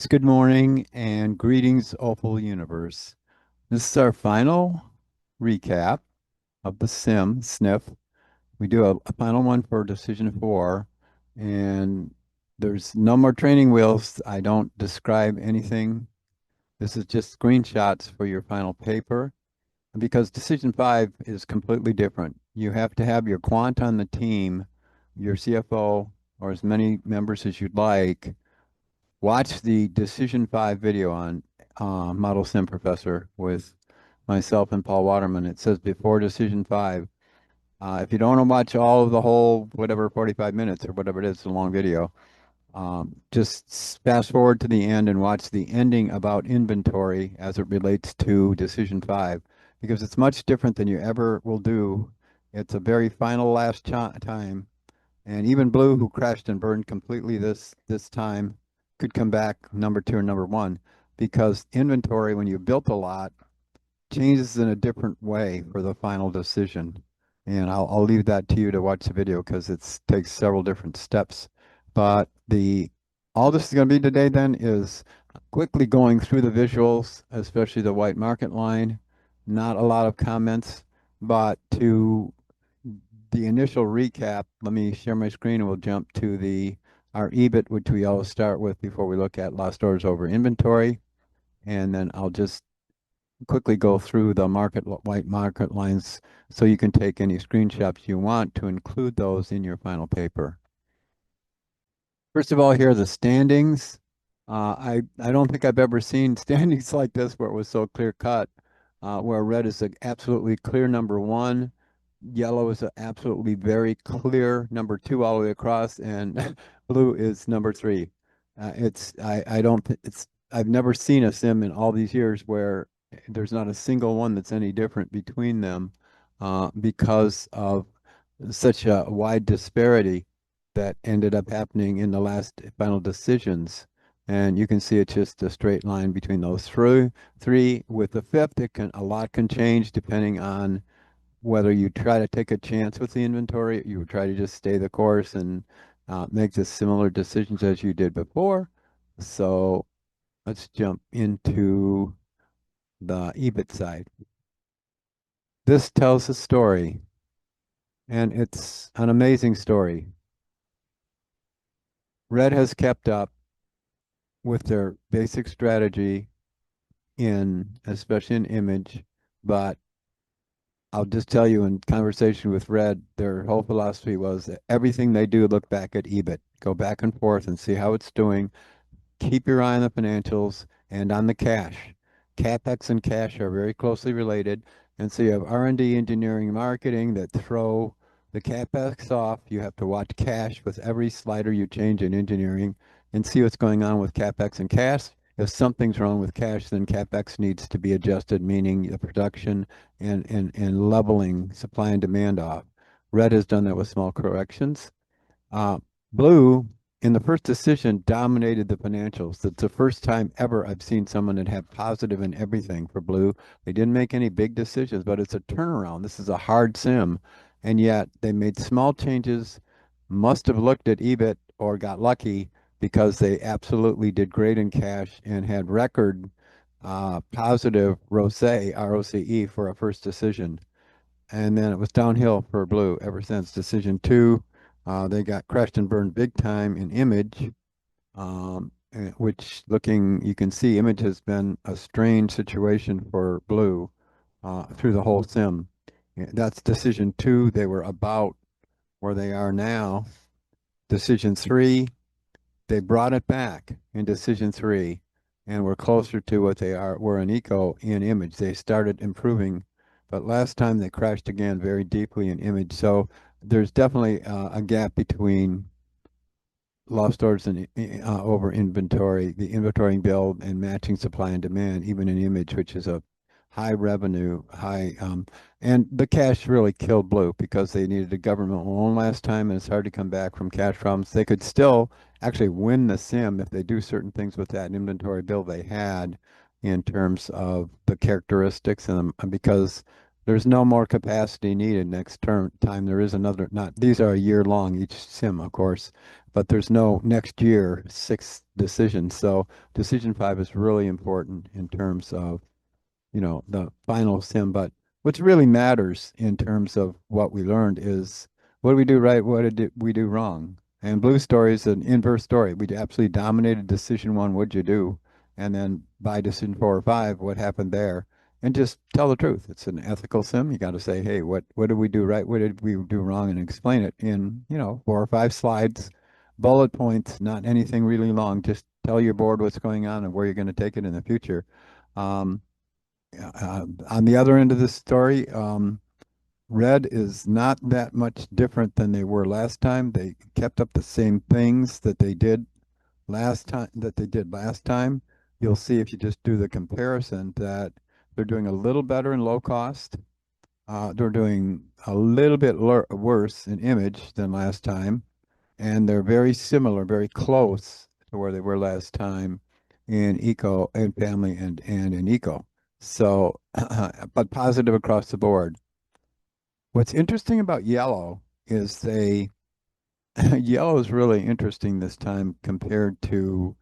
Good morning and greetings, Opal Universe. This is our final recap of the sim sniff. We do a final one for decision four, and there's no more training wheels. I don't describe anything. This is just screenshots for your final paper because decision five is completely different. You have to have your quant on the team, your CFO, or as many members as you'd like. Watch the Decision 5 video on Model Sim Professor with myself and Paul Waterman. It says before Decision 5. If you don't want to watch all of the whole, whatever, 45 minutes or whatever it is, it's a long video, just fast forward to the end and watch the ending about inventory as it relates to Decision 5, because it's much different than you ever will do. It's a very final last time, and even Blue, who crashed and burned completely this time, could come back number two or number one, because inventory, when you built a lot, changes in a different way for the final decision. And I'll leave that to you to watch the video because it takes several different steps. But the all this is going to be today then is quickly going through the visuals, especially the white market line. Not a lot of comments, but to the initial recap, let me share my screen and we'll jump to the our EBIT, which we always start with before we look at lost orders over inventory. And then I'll just quickly go through the white market lines so you can take any screenshots you want to include those in your final paper. First of all, here are the standings. I don't think I've ever seen standings like this where it was so clear cut, where red is an absolutely clear number one, yellow is an absolutely very clear number two all the way across, and blue is number three. I don't it's I've never seen a sim in all these years where there's not a single one that's any different between them, because of such a wide disparity that ended up happening in the last final decisions. And you can see it's just a straight line between those three. With the fifth, a lot can change depending on whether you try to take a chance with the inventory, you try to just stay the course and make the similar decisions as you did before. So let's jump into the EBIT side. This tells a story, and it's an amazing story. Red has kept up with their basic strategy especially in image, but I'll just tell you in conversation with Red, their whole philosophy was that everything they do, look back at EBIT, go back and forth and see how it's doing. Keep your eye on the financials and on the cash. CapEx and cash are very closely related. And so you have R&D, engineering, marketing that throw the CapEx off. You have to watch cash with every slider you change in engineering and see what's going on with CapEx and cash. If something's wrong with cash, then CapEx needs to be adjusted, meaning the production and leveling supply and demand off. Red has done that with small corrections. Uh, Blue, in the first decision, dominated the financials. That's the first time ever I've seen someone that had positive in everything for Blue. They didn't make any big decisions, but it's a turnaround. This is a hard sim, and yet they made small changes, must have looked at EBIT or got lucky because they absolutely did great in cash and had record positive ROCE for a first decision. And then it was downhill for Blue ever since decision two. They got crushed and burned big time in image, which you can see image has been a strange situation for Blue through the whole sim. Yeah, that's decision two. They were about where they are now. Decision three, they brought it back in decision three and were closer to what were in eco in image. They started improving, but last time they crashed again very deeply in image. So there's definitely a gap between lost orders and over inventory, the inventory build and matching supply and demand, even in image, which is a high revenue, and the cash really killed Blue because they needed a government loan last time, and it's hard to come back from cash problems. They could still actually win the sim if they do certain things with that inventory build they had in terms of the characteristics and because There's no more capacity needed next term time. There is another, not, these are a year long, each sim, of course, but there's no next year, six decisions. So decision five is really important in terms of the final sim. But what really matters in terms of what we learned is what did we do right? What did we do wrong? And Blue Story is an inverse story. We absolutely dominated decision one. What'd you do? And then by decision four or five, what happened there? And just tell the truth. It's an ethical sim. You got to say, hey, what did we do right? What did we do wrong? And explain it in, four or five slides, bullet points, not anything really long. Just tell your board what's going on and where you're going to take it in the future. Um, on the other end of the story, Red is not that much different than they were last time. They kept up the same things that they did last time. You'll see if you just do the comparison that they're doing a little better in low cost. They're doing a little bit worse in image than last time, and they're very similar, very close to where they were last time in eco and family and in eco. So, but positive across the board. What's interesting about yellow is yellow is really interesting this time compared to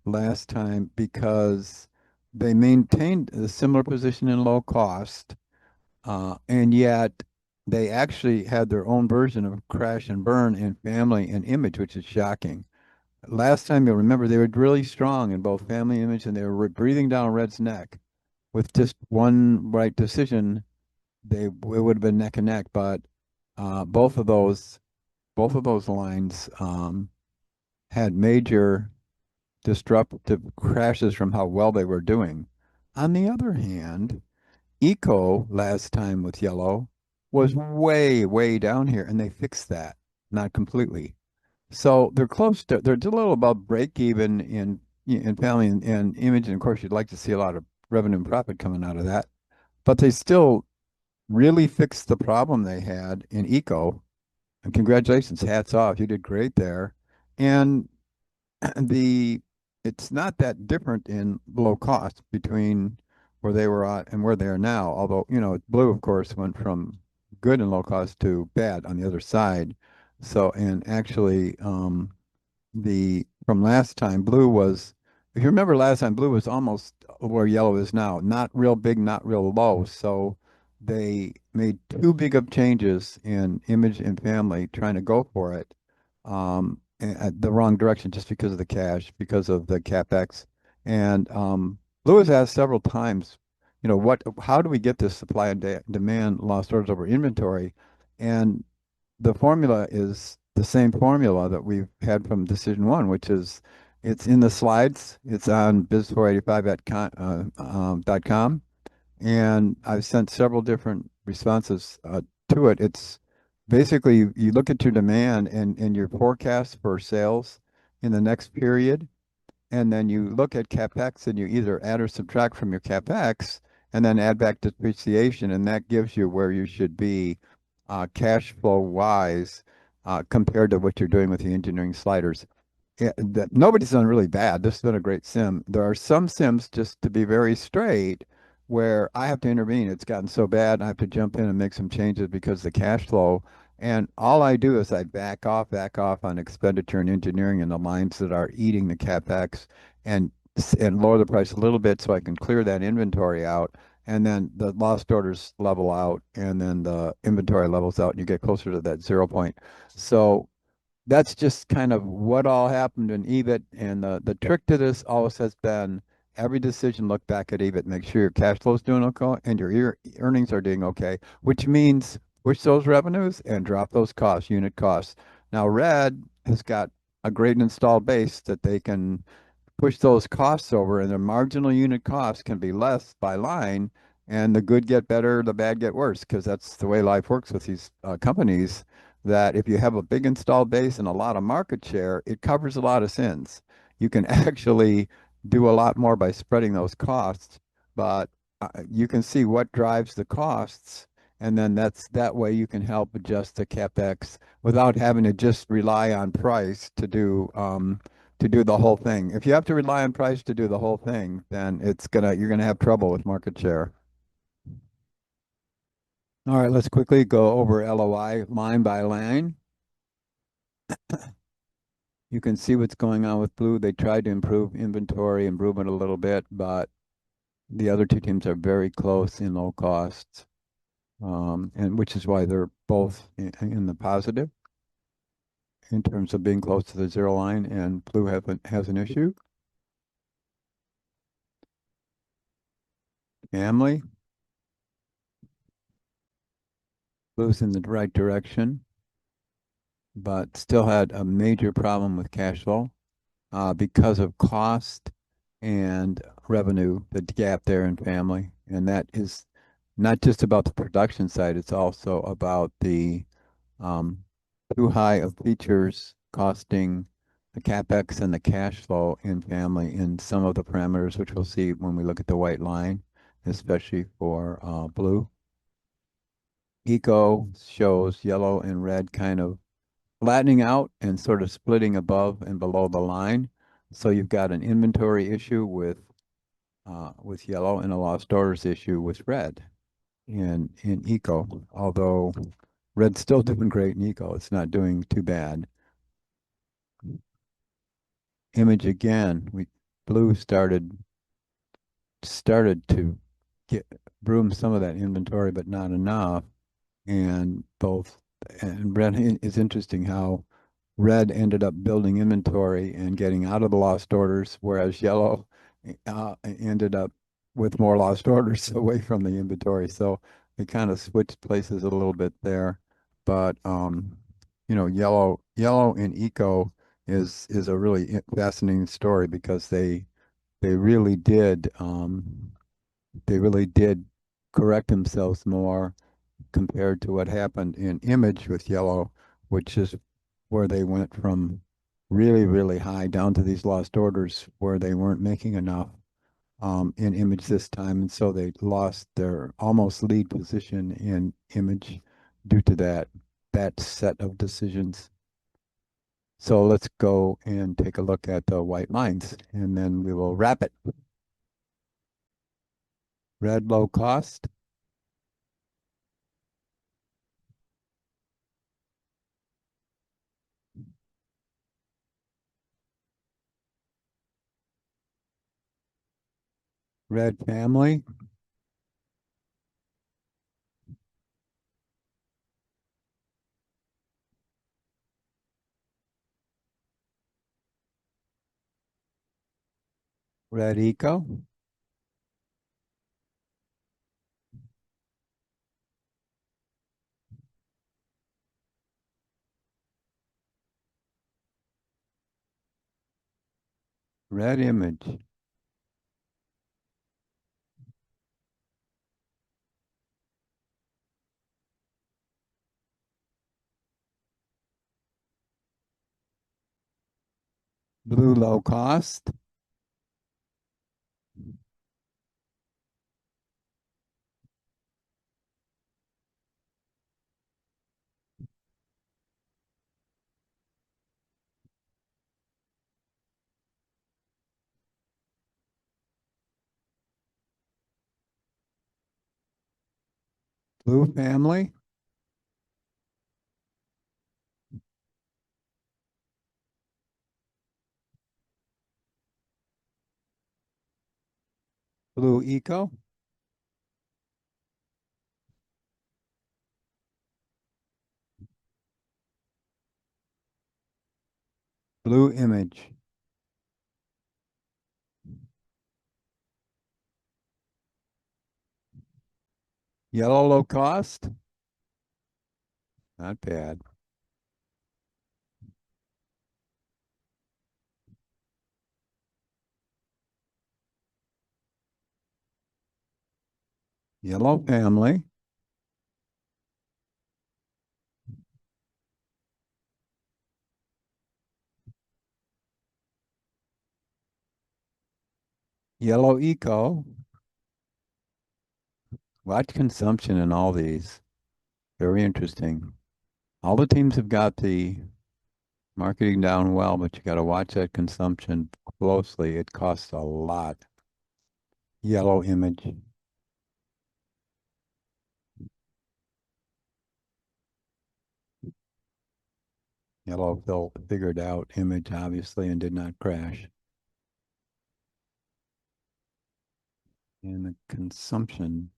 last time because they maintained a similar position in low cost, and yet they actually had their own version of crash and burn in family and image, which is shocking. Last time you'll remember they were really strong in both family image and they were breathing down Red's neck. With just one right decision, it would have been neck and neck. But uh, both of those both of those lines had major disruptive crashes from how well they were doing. On the other hand, Eco last time with yellow was way, way down here, and they fixed that, not completely. So they're close to, they're just a little above break even in family and image. And of course, you'd like to see a lot of revenue and profit coming out of that. But they still really fixed the problem they had in eco. And congratulations, hats off. You did great there. And the it's not that different in low cost between where they were at and where they are now. Although, blue, of course, went from good and low cost to bad on the other side. So, and actually, the from last time, blue was, if you remember last time, blue was almost where yellow is now, not real big, not real low. So they made too big of changes in image and family trying to go for it at the wrong direction just because of the cash, because of the capex. And blue has asked several times, how do we get this supply and demand lost orders over inventory? And the formula is the same formula that we've had from decision one, which is it's in the slides. It's on biz485 at .com, and I've sent several different responses to it. It's basically you look at your demand and your forecast for sales in the next period, and then you look at capex and you either add or subtract from your capex and then add back depreciation, and that gives you where you should be cash flow wise compared to what you're doing with the engineering sliders. Yeah, nobody's done really bad. This has been a great sim. There are some sims, just to be very straight, where I have to intervene. It's gotten so bad, I have to jump in and make some changes because the cash flow. And all I do is I back off on expenditure and engineering in the lines that are eating the capex, and lower the price a little bit so I can clear that inventory out. And then the lost orders level out, and then the inventory levels out, and you get closer to that 0 point. So that's just kind of what all happened in EBIT. And the trick to this always has been every decision, look back at EBIT, make sure your cash flow is doing okay and your earnings are doing okay, which means push those revenues and drop those costs, unit costs. Now, Red has got a great installed base that they can push those costs over, and the marginal unit cost can be less by line, and the good get better, the bad get worse, because that's the way life works with these companies. That if you have a big installed base and a lot of market share, it covers a lot of sins. You can actually do a lot more by spreading those costs, but you can see what drives the costs, and then that way you can help adjust the capex without having to just rely on price to do the whole thing. If you have to rely on price to do the whole thing, then you're gonna have trouble with market share. All right, let's quickly go over LOI line by line. You can see what's going on with blue. They tried to improve inventory improvement a little bit, but the other two teams are very close in low costs, and which is why they're both in the positive in terms of being close to the zero line. And blue has an issue. Family, blue's in the right direction, but still had a major problem with cash flow because of cost and revenue, the gap there in family. And that is not just about the production side, it's also about the um, too high of features costing the capex and the cash flow in family in some of the parameters, which we'll see when we look at the white line, especially for blue. Eco shows yellow and red kind of flattening out and sort of splitting above and below the line. So you've got an inventory issue with yellow and a lost orders issue with red in eco. Although red's still doing great in eco, it's not doing too bad. Image again, we blue started to get broom some of that inventory, but not enough. And both and red is interesting how red ended up building inventory and getting out of the lost orders, whereas yellow ended up with more lost orders away from the inventory. So they kind of switched places a little bit there. But yellow in eco is a really fascinating story because they really did they really did correct themselves more compared to what happened in image with yellow, which is where they went from really, really high down to these lost orders where they weren't making enough in image this time. And so they lost their almost lead position in image due to that set of decisions. So let's go and take a look at the white lines and then we will wrap it. Red low cost, red family, red eco, red image, blue low cost, blue family, blue eco, blue image, yellow low cost, not bad, yellow family, yellow eco. Watch consumption in all these. Very interesting. All the teams have got the marketing down well, but you got to watch that consumption closely. It costs a lot. Yellow image. Yellow figured out image, obviously, and did not crash. And the consumption,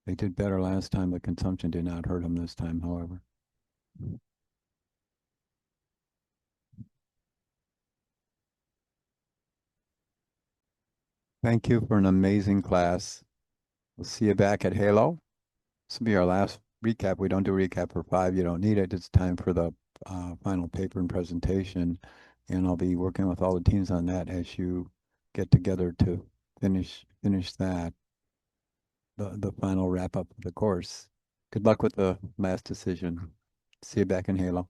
they did better last time. The consumption did not hurt them this time, however. Thank you for an amazing class. We'll see you back at Halo. This will be our last recap. We don't do recap for 5. You don't need it. It's time for the final paper and presentation. And I'll be working with all the teams on that as you get together to finish that, the final wrap up of the course. Good luck with the last decision. See you back in Halo.